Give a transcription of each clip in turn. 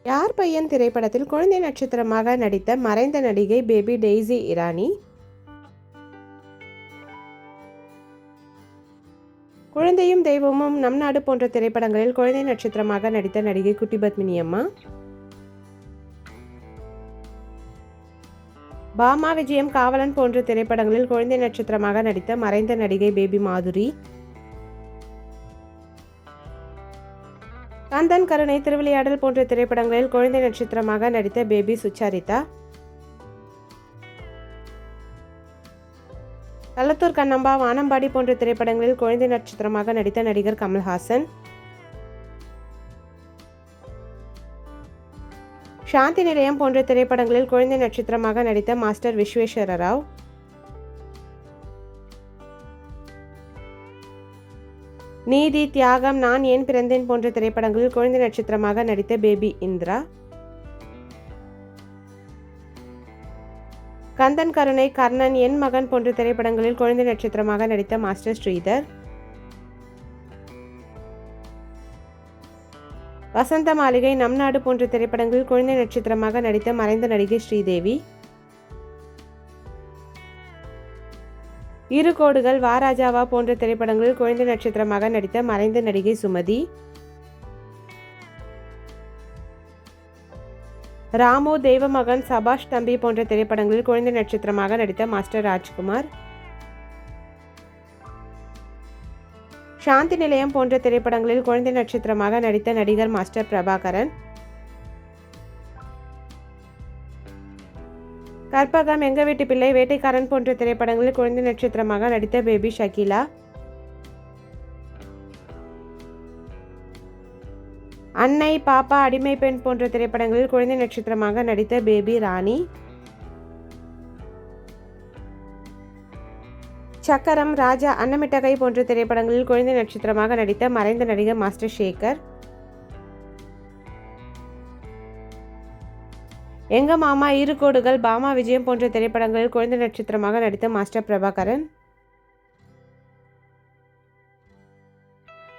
யார் பையன் திரைப்படத்தில் குழந்தை நட்சத்திரமாக நடித்த மறைந்த நடிகை பேபி டெய்ஸி இரானி. குழந்தையும் தெய்வமும், நம் நாடு போன்ற திரைப்படங்களில் குழந்தை நட்சத்திரமாக நடித்த நடிகை குட்டி பத்மினி அம்மா. பாமா விஜயம், காவலன் போன்ற திரைப்படங்களில் குழந்தை நட்சத்திரமாக நடித்த மறைந்த நடிகை பேபி மாதுரி. கந்தன், கருணை, திருவிளையாடல் போன்ற திரைப்படங்களில் குழந்தை நட்சத்திரமாக நடித்த பேபி சுச்சாரிதா. கள்ளத்தூர் கண்ணம்பா, வானம்பாடி போன்ற திரைப்படங்களில் குழந்தை நட்சத்திரமாக நடித்த நடிகர் கமல்ஹாசன். சாந்தி நிலையம் போன்ற திரைப்படங்களில் குழந்தை நட்சத்திரமாக நடித்த மாஸ்டர் விஸ்வேஸ்வர ராவ். நீதி, தியாகம், நான் ஏன் பிறந்தேன் போன்ற திரைப்படங்களில் குழந்தை நட்சத்திரமாக நடித்த பேபி இந்திரா. கந்தன், கருணை, கர்ணன், என் மகன் போன்ற திரைப்படங்களில் குழந்தை நட்சத்திரமாக நடித்த மாஸ்டர் ஸ்ரீதர். வசந்த மாளிகை, நம் நாடு போன்ற திரைப்படங்களில் குழந்தை நட்சத்திரமாக நடித்த மறைந்த நடிகை ஸ்ரீதேவி. இரு கோடுகள், வாராஜாவா போன்ற திரைப்படங்களில் குழந்தை நட்சத்திரமாக நடித்த மறைந்த நடிகை சுமதி. ராமு, தெய்வமகன், சபாஷ் தம்பி போன்ற திரைப்படங்களில் குழந்தை நட்சத்திரமாக நடித்த மாஸ்டர் ராஜ்குமார். சாந்தி நிலையம் போன்ற திரைப்படங்களில் குழந்தை நட்சத்திரமாக நடித்த நடிகர் மாஸ்டர் பிரபாகரன். கற்பகம், எங்க வீட்டு பிள்ளை, வேட்டைக்காரன் போன்ற திரைப்படங்களில் குழந்தை நட்சத்திரமாக நடித்த பேபி ஷகிலா. அன்னை, பாப்பா, அடிமை பெண் போன்ற திரைப்படங்களில் குழந்தை நட்சத்திரமாக நடித்த பேபி ராணி. சக்கரம், ராஜா, அன்னமிட்டகை போன்ற திரைப்படங்களில் குழந்தை நட்சத்திரமாக நடித்த மறைந்த நடிகர் மாஸ்டர் சேகர். எங்க மாமா, இரு கோடுகள், பாமா விஜயம் போன்ற திரைப்படங்களில் குழந்தை நட்சத்திரமாக நடித்த மாஸ்டர் பிரபாகரன்.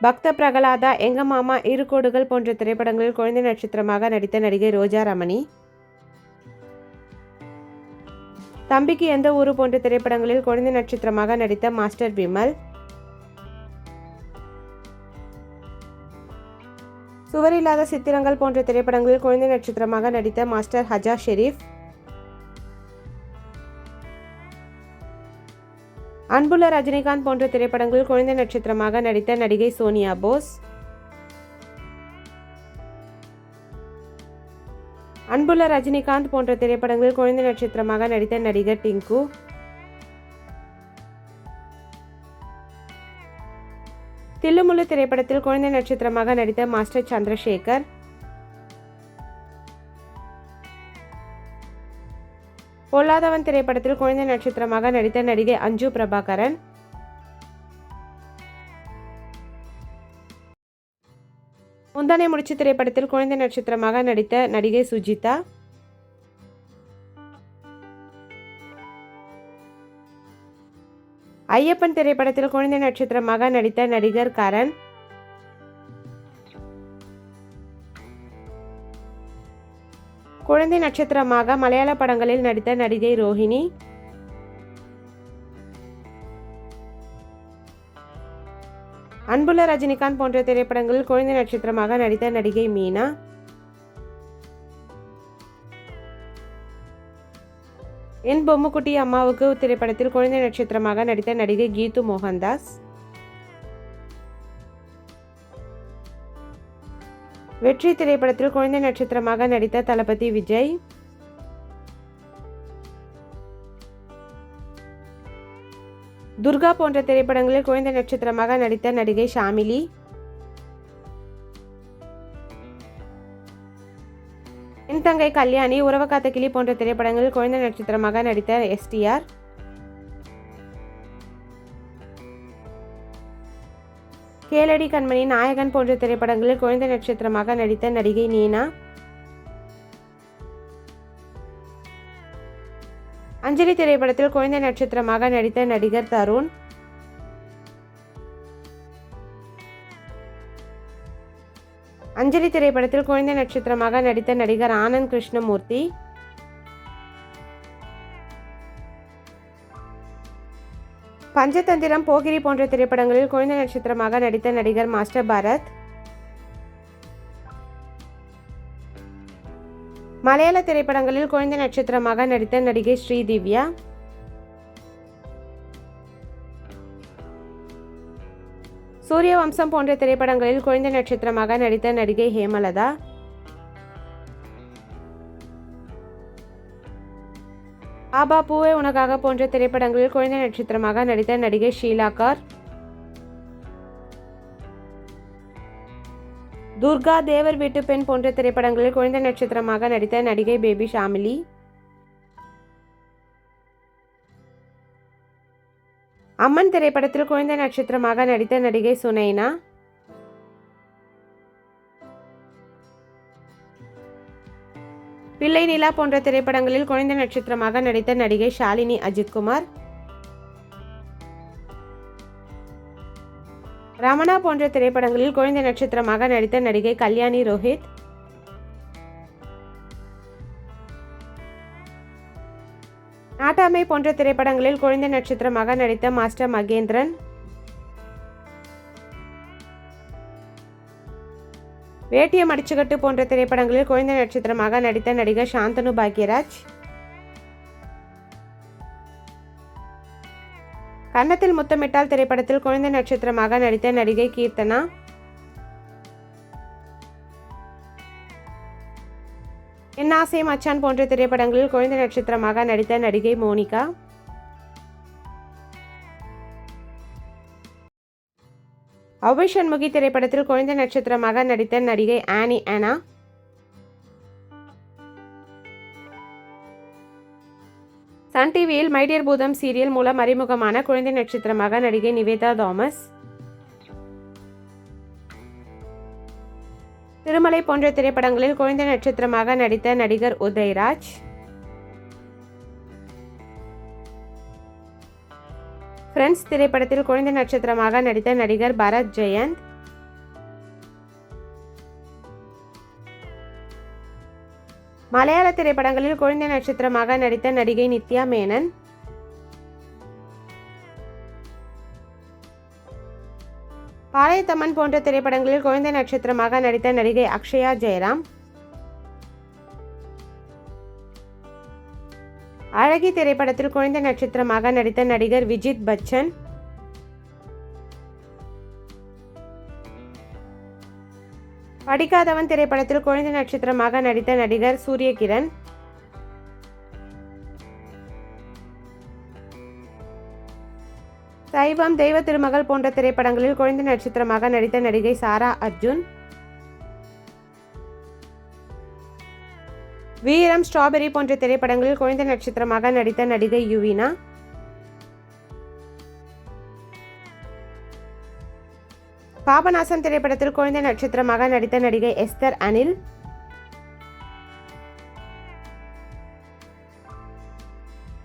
பக்த பிரகலாதா, எங்க மாமா, இரு கோடுகள் போன்ற திரைப்படங்களில் குழந்தை நட்சத்திரமாக நடித்த நடிகை ரோஜா ரமணி. தம்பிக்கு எந்த ஊரு போன்ற திரைப்படங்களில் குழந்தை நட்சத்திரமாக நடித்த மாஸ்டர் விமல். சுவரில்லாத சித்திரங்கள் போன்ற திரைப்படங்களில் குழந்தை நட்சத்திரமாக நடித்த மாஸ்டர் ஹஜா ஷெரீப். அன்புள்ள ரஜினிகாந்த் போன்ற திரைப்படங்களில் குழந்தை நட்சத்திரமாக நடித்த நடிகை சோனியா போஸ். அன்புள்ள ரஜினிகாந்த் போன்ற திரைப்படங்களில் குழந்தை நட்சத்திரமாக நடித்த நடிகர் டிங்கு. தில்லுமுல்லு திரைப்படத்தில் குழந்தை நட்சத்திரமாக நடித்த மாஸ்டர் சந்திரசேகர். பொல்லாதவன் திரைப்படத்தில் குழந்தை நட்சத்திரமாக நடித்த நடிகை அஞ்சு பிரபாகரன். முந்தானை முடிச்சு திரைப்படத்தில் குழந்தை நட்சத்திரமாக நடித்த நடிகை சுஜிதா. ஐயப்பன் திரைப்படத்தில் குழந்தை நட்சத்திரமாக நடித்த நடிகர் கரண். குழந்தை நட்சத்திரமாக மலையாள படங்களில் நடித்த நடிகை ரோஹிணி. அன்புள்ள ரஜினிகாந்த் போன்ற திரைப்படங்களில் குழந்தை நட்சத்திரமாக நடித்த நடிகை மீனா. என் பொம்முக்குட்டி அம்மாவுக்கு திரைப்படத்தில் குழந்தை நட்சத்திரமாக நடித்த நடிகை கீது மோகன்தாஸ். வெற்றி திரைப்படத்தில் குழந்தை நட்சத்திரமாக நடித்த தளபதி விஜய். துர்கா போன்ற திரைப்படங்களில் குழந்தை நட்சத்திரமாக நடித்த நடிகை ஷாமிலி. என் தங்கை கல்யாணி, உறவ காத்த கிளி போன்ற திரைப்படங்களில் குழந்தை நட்சத்திரமாக நடித்த எஸ்டிஆர். கேளடி கண்மணி, நாயகன் போன்ற திரைப்படங்களில் குழந்தை நட்சத்திரமாக நடித்த நடிகை நீனா. அஞ்சலி திரைப்படத்தில் குழந்தை நட்சத்திரமாக நடித்த நடிகர் தருண். அஞ்சலி திரைப்படத்தில் குழந்தை நட்சத்திரமாக நடித்த நடிகர் ஆனந்த் கிருஷ்ணமூர்த்தி. பஞ்சதந்திரம், போகிரி போன்ற திரைப்படங்களில் குழந்தை நட்சத்திரமாக நடித்த நடிகர் மாஸ்டர் பரத். மலையாள திரைப்படங்களில் குழந்தை நட்சத்திரமாக நடித்த நடிகை ஸ்ரீதிவ்யா. சூரிய வம்சம் போன்ற திரைப்படங்களில் குழந்தை நட்சத்திரமாக நடித்த நடிகை ஹேமலதா. ஆபா பூவே உனக்காக போன்ற திரைப்படங்களில் குழந்தை நட்சத்திரமாக நடித்த நடிகை ஷீலாகார். துர்கா, தேவர் வீட்டு பெண் போன்ற திரைப்படங்களில் குழந்தை நட்சத்திரமாக நடித்த நடிகை பேபி ஷாமிலி. அம்மன் திரைப்படத்தில் குழந்தை நட்சத்திரமாக நடித்த நடிகை சுனைனா. பிள்ளை நிலா போன்ற திரைப்படங்களில் குழந்தை நட்சத்திரமாக நடித்த நடிகை ஷாலினி அஜித்குமார். ரமணா போன்ற திரைப்படங்களில் குழந்தை நட்சத்திரமாக நடித்த நடிகை கல்யாணி ரோஹித். நாட்டாமை போன்ற திரைப்படங்களில் குழந்தை நட்சத்திரமாக நடித்த மாஸ்டர் மகேந்திரன். வேட்டியம் அடிச்சுக்கட்டு போன்ற திரைப்படங்களில் குழந்தை நட்சத்திரமாக நடித்த நடிகர் சாந்தனு பாக்யராஜ். கன்னத்தில் முத்தமிட்டால் திரைப்படத்தில் குழந்தை நட்சத்திரமாக நடித்த நடிகை கீர்த்தனா. என் ஆசை மச்சான் போன்ற திரைப்படங்களில் குழந்தை நட்சத்திரமாக நடித்த நடிகை மோனிகா. அவ்வை சண்முகி திரைப்படத்தில் குழந்தை நட்சத்திரமாக நடித்த நடிகை ஆனி ஆனா. சன் டிவியில் மை டியர் பூதம் சீரியல் மூலம் அறிமுகமான குழந்தை நட்சத்திரமாக நடிகை நிவேதா தாமஸ். திருமலை போன்ற திரைப்படங்களில் குழந்தை நட்சத்திரமாக நடித்த நடிகர் உதய்ராஜ். ஃப்ரெண்ட்ஸ் திரைப்படத்தில் குழந்தை நட்சத்திரமாக நடித்த நடிகர் பரத் ஜெயந்த். மலையாள திரைப்படங்களில் குழந்தை நட்சத்திரமாக நடித்த நடிகை நித்யா மேனன். பாளையத்தம்மன் போன்ற திரைப்படங்களில் குழந்தை நட்சத்திரமாக நடித்த நடிகை அக்ஷயா ஜெயராம். அழகி திரைப்படத்தில் குழந்தை நட்சத்திரமாக நடித்த நடிகர் விஜித் பச்சன். படிக்காதவன் திரைப்படத்தில் குழந்தை நட்சத்திரமாக நடித்த நடிகர் சூரியகிரண். சைவம், தெய்வ திருமகள் போன்ற திரைப்படங்களில் குழந்தை நட்சத்திரமாக நடித்த நடிகை சாரா அர்ஜுன். வீரம், ஸ்ட்ராபெரி போன்ற திரைப்படங்களில் குழந்தை நட்சத்திரமாக நடித்த நடிகை யுவினா. பாபநாசம் திரைப்படத்தில் குழந்தை நட்சத்திரமாக நடித்த நடிகை எஸ்தர் அனில்.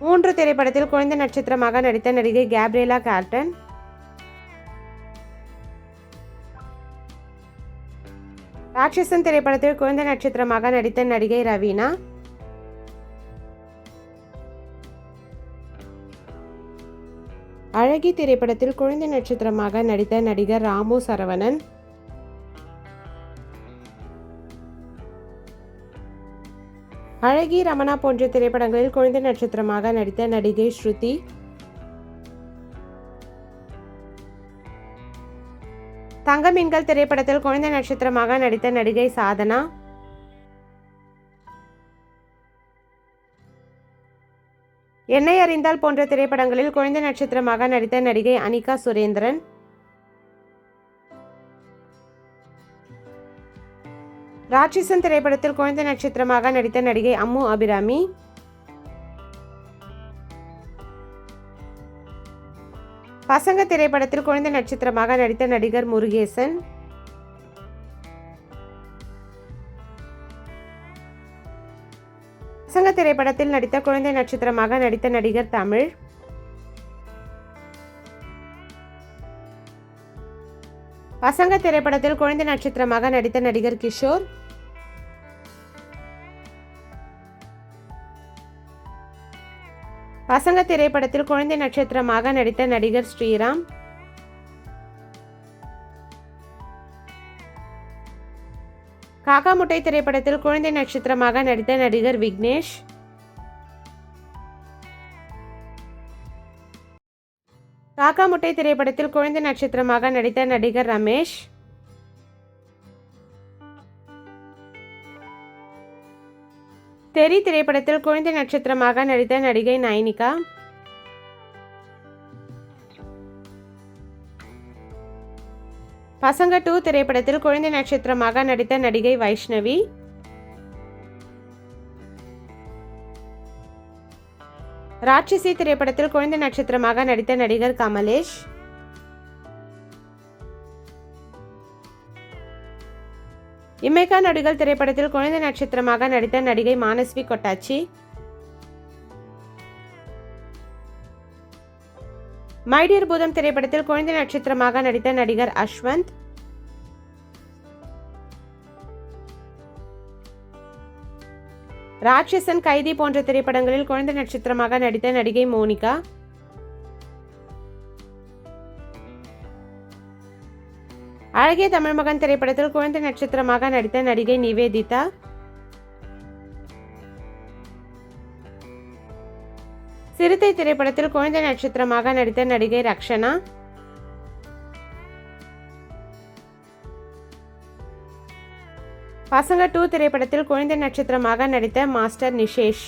மூன்று திரைப்படத்தில் குழந்தை நட்சத்திரமாக நடித்த நடிகை கேப்ரியலா கார்டன். ராட்சசன் திரைப்படத்தில் குழந்தை நட்சத்திரமாக நடித்த நடிகை ரவீனா. அழகி திரைப்படத்தில் குழந்தை நட்சத்திரமாக நடித்த நடிகர் ராமு சரவணன். அழகி, ரமணா போன்ற திரைப்படங்களில் குழந்தை நட்சத்திரமாக நடித்த நடிகை ஸ்ருதி. தங்கமீன்கள் திரைப்படத்தில் குழந்தை நட்சத்திரமாக நடித்த நடிகை சாதனா. என்னை அறிந்தால் போன்ற திரைப்படங்களில் குழந்தை நட்சத்திரமாக நடித்த நடிகை அனிகா சுரேந்திரன். ராட்சசன் திரைப்படத்தில் குழந்தை நட்சத்திரமாக நடித்த நடிகை அம்மு அபிராமி. பசங்க திரைப்படத்தில் குழந்தை நட்சத்திரமாக நடித்த நடிகர் முருகேசன். பசங்க திரைப்படத்தில் நடித்த குழந்தை நட்சத்திரமாக நடித்த நடிகர் தமிழ். பசங்க திரைப்படத்தில் குழந்தை நட்சத்திரமாக நடித்த நடிகர் கிஷோர். பசங்க திரைப்படத்தில் குழந்தை நட்சத்திரமாக நடித்த நடிகர் ஸ்ரீராம். காக்கா முட்டை திரைப்படத்தில் குழந்தை நட்சத்திரமாக நடித்த நடிகர் விக்னேஷ். காக்கா முட்டை திரைப்படத்தில் குழந்தை நட்சத்திரமாக நடித்த நடிகர் ரமேஷ். தெரி திரைப்படத்தில் குழந்தை நட்சத்திரமாக நடித்த நடிகை நயனிகா. பசங்க 2 திரைப்படத்தில் குழந்தை நட்சத்திரமாக நடித்த நடிகை வைஷ்ணவி. ராட்சசி திரைப்படத்தில் குழந்தை நட்சத்திரமாக நடித்த நடிகர் கமலேஷ். இமைக்கா நடிகள் திரைப்படத்தில் குழந்தை நட்சத்திரமாக நடித்த நடிகை மானஸ்வி கொட்டாச்சி. மைடியர் பூதம் திரைப்படத்தில் குழந்தை நட்சத்திரமாக நடித்த நடிகர் அஸ்வந்த். ராட்சசன், கைதி போன்ற திரைப்படங்களில் குழந்தை நட்சத்திரமாக நடித்த நடிகை மோனிகா. அழகிய தமிழ் மகன் திரைப்படத்தில் குழந்தை நட்சத்திரமாக நடித்த நடிகை நிவேதிதா. சிறுத்தை திரைப்படத்தில் குழந்தை நட்சத்திரமாக நடித்த நடிகை ரக்ஷனா. பசங்க 2 திரைப்படத்தில் குழந்தை நட்சத்திரமாக நடித்த மாஸ்டர் நிஷேஷ்.